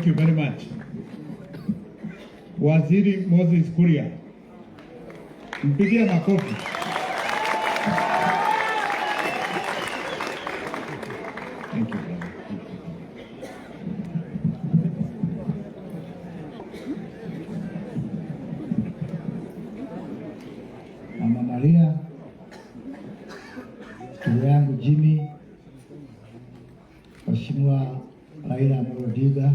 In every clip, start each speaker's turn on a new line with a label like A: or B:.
A: Thank you very much. Waziri Moses Kuria. Mpigie makofi. Thank you, brother. Mama Maria, ndugu yangu Jimmy, Mheshimiwa Raila Amolo Odinga,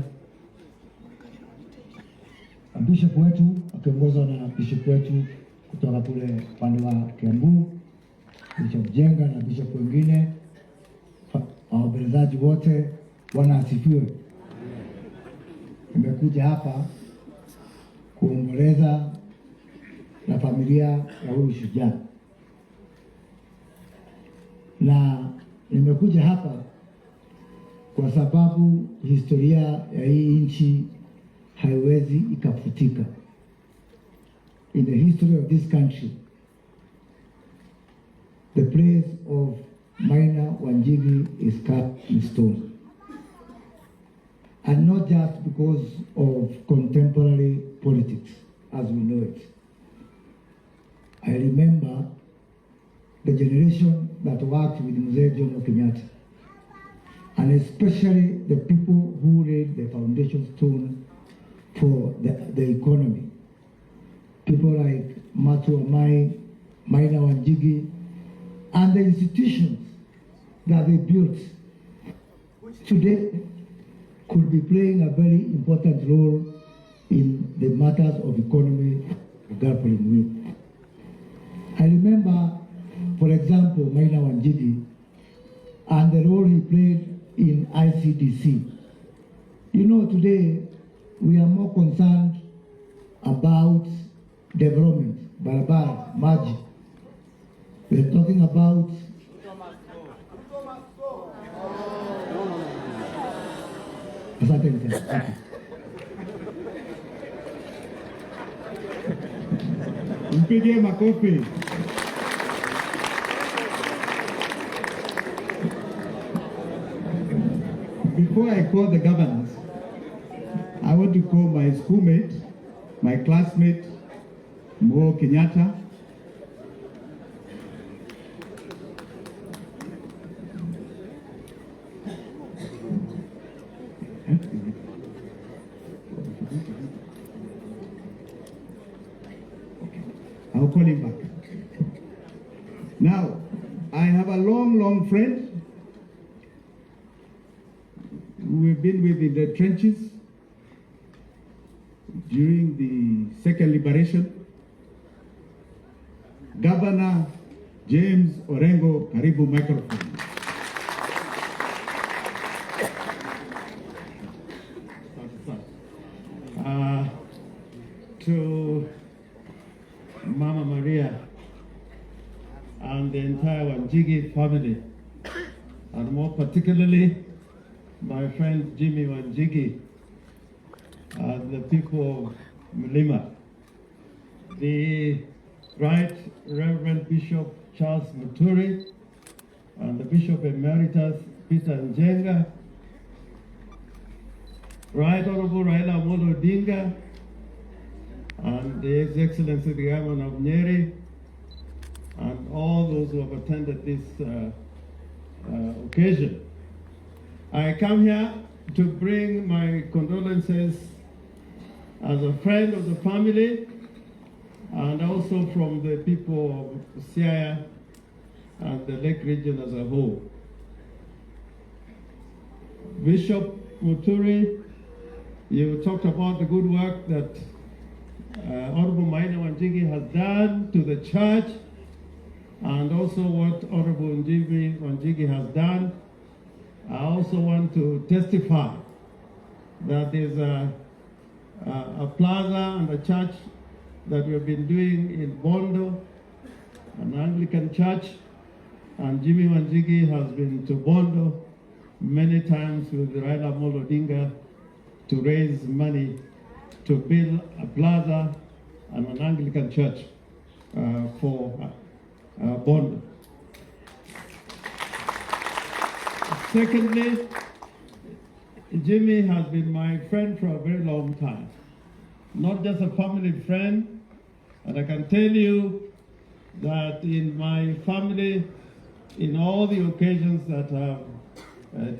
A: bishop wetu akiongozwa na bishop wetu kutoka kule upande wa Kiambu, Bishop Jenga na bishop wengine, waombolezaji wote, Bwana asifiwe. Nimekuja hapa kuomboleza na familia ya huyu shujaa, na nimekuja hapa kwa sababu historia ya hii nchi haiwezi ikafutika. In the history of this country, the place of Maina Wanjigi is carved in stone. And not just because of contemporary politics as we know it. I remember the generation that worked with Mzee Jomo Kenyatta, and especially the people who laid the foundation stone for the economy. People like Mathiko-Inī, Maina Wanjigi, and the institutions that they built today could be playing a very important role in the matters of economy we're grappling with. I remember, for example, Maina Wanjigi and the role he played in ICDC. You know, today we are more concerned about development, barabara, maji. We're talking about Mpigie makofi. Before I call the governors, I want to call my schoolmate, my classmate, Muno Kenyatta. I'll call him back. Now, I have a long friend we've been with in the trenches during the second liberation. Governor James Orengo, karibu microphone. To Mama Maria and the entire Wanjigi family, and more particularly my friend Jimmy Wanjigi and the people of Mlima, the Right Reverend Bishop Charles Muturi and the Bishop Emeritus Peter Njenga, Right Honorable Raila Amolo Odinga, and the His Excellency the Governor of Nyeri, and all those who have attended this occasion. I come here to bring my condolences as a friend of the family and also from the people of Siaya and the Lake region as a whole. Bishop Muturi, you talked about the good work that Honorable Maina Wanjigi has done to the church, and also what Honorable Jimmy Wanjigi has done. I also want to testify that there's a plaza and a church that we have been doing in Bondo, an Anglican church, and Jimmy Wanjigi has been to Bondo many times with Raila Amolo Odinga to raise money to build a plaza and an Anglican church for Bondo. Secondly,
B: Jimmy has been my friend for a very long time, not just a family friend, and I can tell you that in my family, in all the occasions that have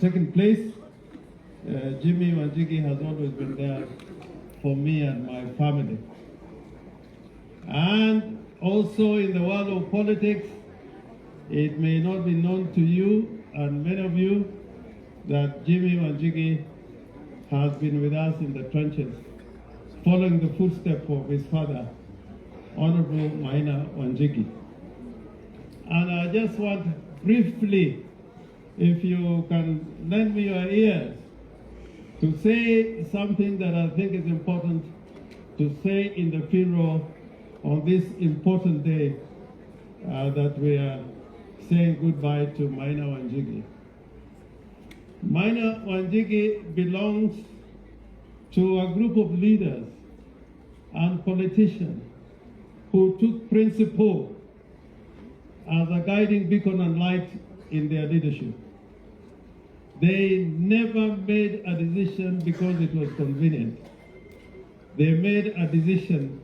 B: taken place, Jimmy Wanjigi has always been there for me and my family. And also in the world of politics, it may not be known to you and many of you that Jimmy Wanjigi has been with us in the trenches, following the footsteps of his father, Honorable Maina Wanjigi. And I just want briefly, if you can lend me your ears, to say something that I think is important to say in the funeral on this important day that we are saying goodbye to Maina Wanjigi. Maina Wanjigi belongs to a group of leaders and politicians who took principle as a guiding beacon and light in their leadership. They never made a decision because it was convenient. They made a decision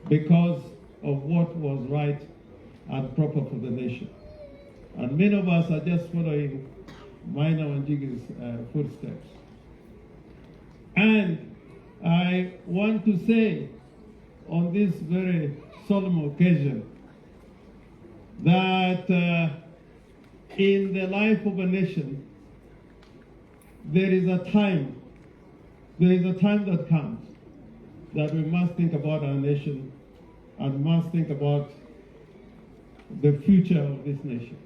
B: because of what was right and proper for the nation. And many of us are just following Maina Wanjigi's footsteps. And I want to say on this very solemn occasion that in the life of a nation, there is a time that comes that we must think about our nation and must think about the future of this nation.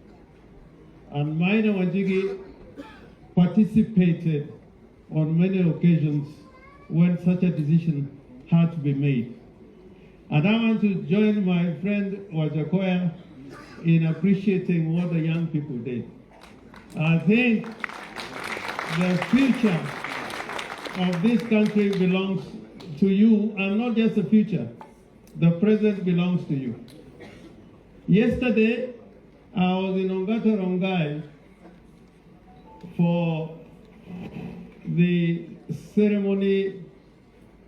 B: And Maina Wanjigi participated on many occasions when such a decision had to be made. And I want to join my friend Wajakoya in appreciating what the young people did. I think the future of this country belongs to you, and not just the future, the present belongs to you. Yesterday, I was in Ongata Rongai for the ceremony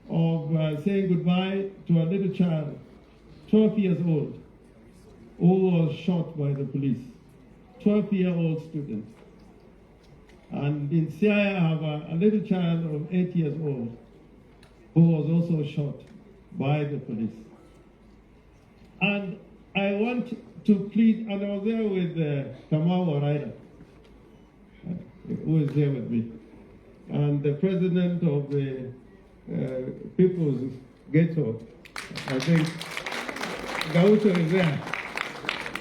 B: of saying goodbye to a little child, 12 years old, who was shot by the police, 12-year-old student. And in Siaya, I have a little child of 8 years old who was also shot by the police. And I want to plead, and I was there with Kamau Raida, who is here with me, and the president of the People's Ghetto, I think Gaucho is there.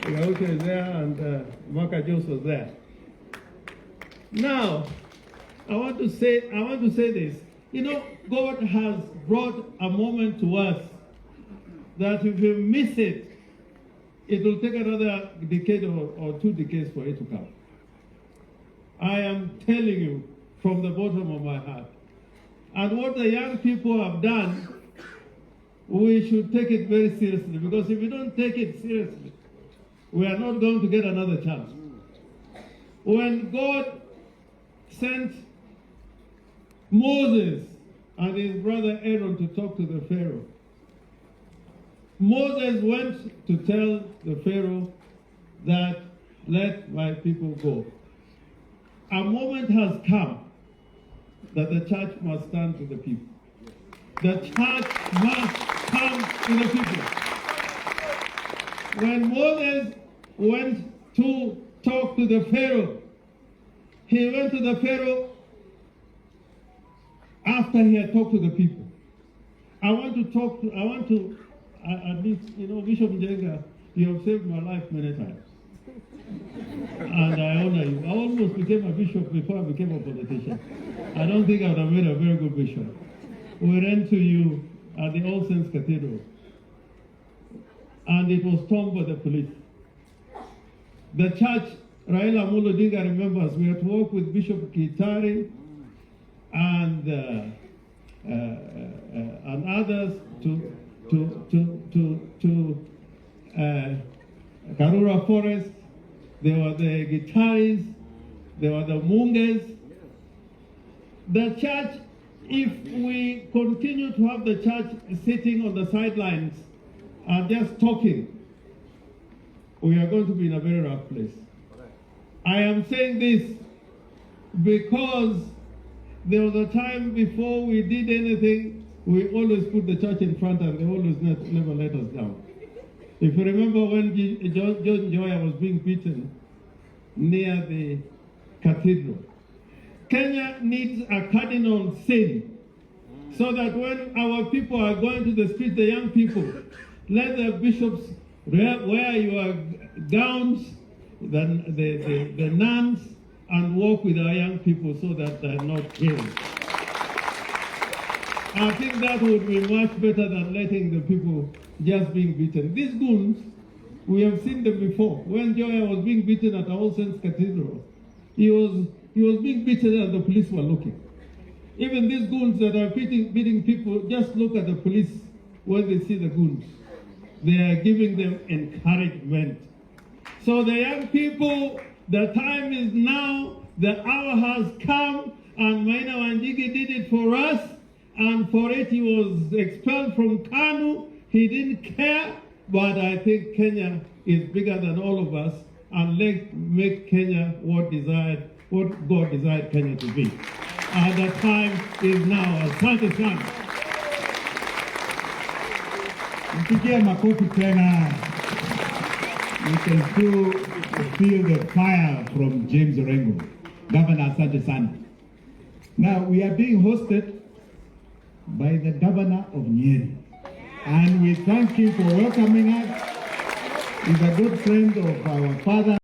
B: Gaucho is there, and Maka Jos was there. Now, I want to say this. You know, God has brought a moment to us that if we miss it, it will take another decade or 2 decades for it to come. I am telling you from the bottom of my heart. And what the young people have done, we should take it very seriously, because if we don't take it seriously, we are not going to get another chance. When God sent Moses and his brother Aaron to talk to the Pharaoh, Moses went to tell the Pharaoh that let my people go. A moment has come that the church must stand to the people. The church must come to the people. When Moses went to talk to the Pharaoh, he went to the Pharaoh after he had talked to the people. At least, Bishop Njenga, you have saved my life many times. And I honor you. I almost became a bishop before I became a politician. I don't think I would have made a very good bishop. We ran to you at the All Saints Cathedral, and it was stormed by the police. The church, Raila Amolo Odinga remembers, we had to work with Bishop Kitari and others to Karura Forest. There were the Gitaris, there were the Munges. the church, if we continue to have the church sitting on the sidelines and just talking, we are going to be in a very rough place. I am saying this because there was a time before we did anything, we always put the church in front and they always never let us down. If you remember when George Njoya was being beaten near the cathedral, Kenya needs a cardinal sin so that when our people are going to the street, the young people, let the bishops wear your gowns, the nuns, and walk with our young people so that they're not killed. I think that would be much better than letting the people just being beaten. These goons, we have seen them before. When Joya was being beaten at All Saints Cathedral, he was being beaten and the police were looking. Even these goons that are beating people, just look at the police when they see the goons. They are giving them encouragement. So the young people, the time is now, the hour has come, and Maina Wanjigi did it for us, and for it he was expelled from Kanu. He didn't care, but I think Kenya is bigger than all of us, and let's make Kenya what God desired Kenya to be. The time is now. Asante sana.
C: Mpigie makofi tena. You can still feel the fire from James Orengo. Governor, asante sana. Now we are being hosted by the governor of Nyeri, and we thank him for welcoming us. He's a good friend of our father.